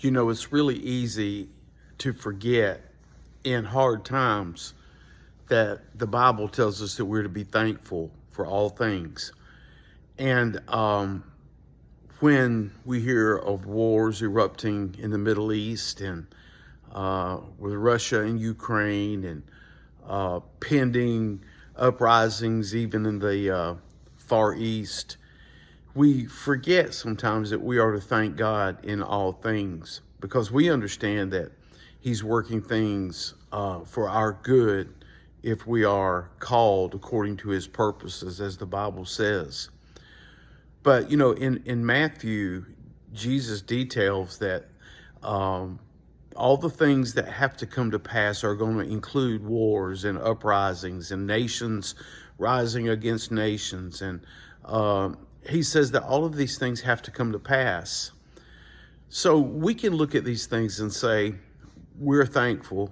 You know, it's really easy to forget in hard times that the Bible tells us that we're to be thankful for all things. And when we hear of wars erupting in the Middle East and with Russia and Ukraine and pending uprisings even in the Far East, we forget sometimes that we are to thank God in all things, because we understand that He's working things for our good if we are called according to His purposes, as the Bible says. But, you know, in Matthew, Jesus details that all the things that have to come to pass are going to include wars and uprisings and nations rising against nations. And he says that all of these things have to come to pass. So we can look at these things and say, we're thankful,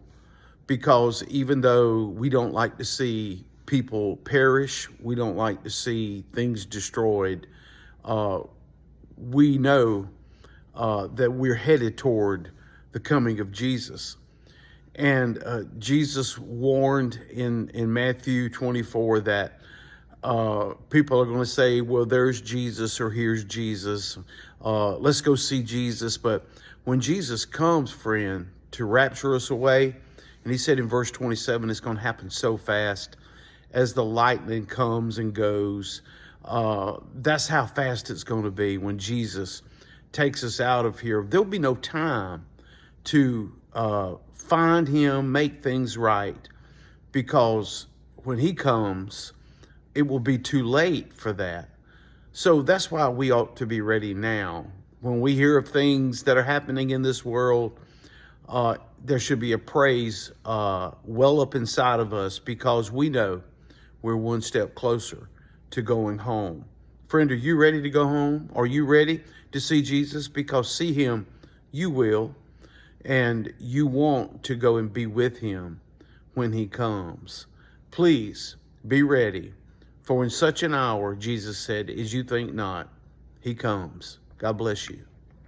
because even though we don't like to see people perish, we don't like to see things destroyed, we know that we're headed toward the coming of Jesus. And Jesus warned in Matthew 24 that people are going to say, well, there's Jesus, or here's Jesus. Let's go see Jesus. But when Jesus comes, friend, to rapture us away, and he said in verse 27, it's going to happen so fast as the lightning comes and goes. That's how fast it's going to be when Jesus takes us out of here. There'll be no time to find him, make things right, because when he comes, it will be too late for that. So that's why we ought to be ready now. When we hear of things that are happening in this world, there should be a praise well up inside of us, because we know we're one step closer to going home. Friend, are you ready to go home? Are you ready to see Jesus? Because see him, you will, and you want to go and be with him when he comes. Please be ready. For in such an hour, Jesus said, as you think not, he comes. God bless you.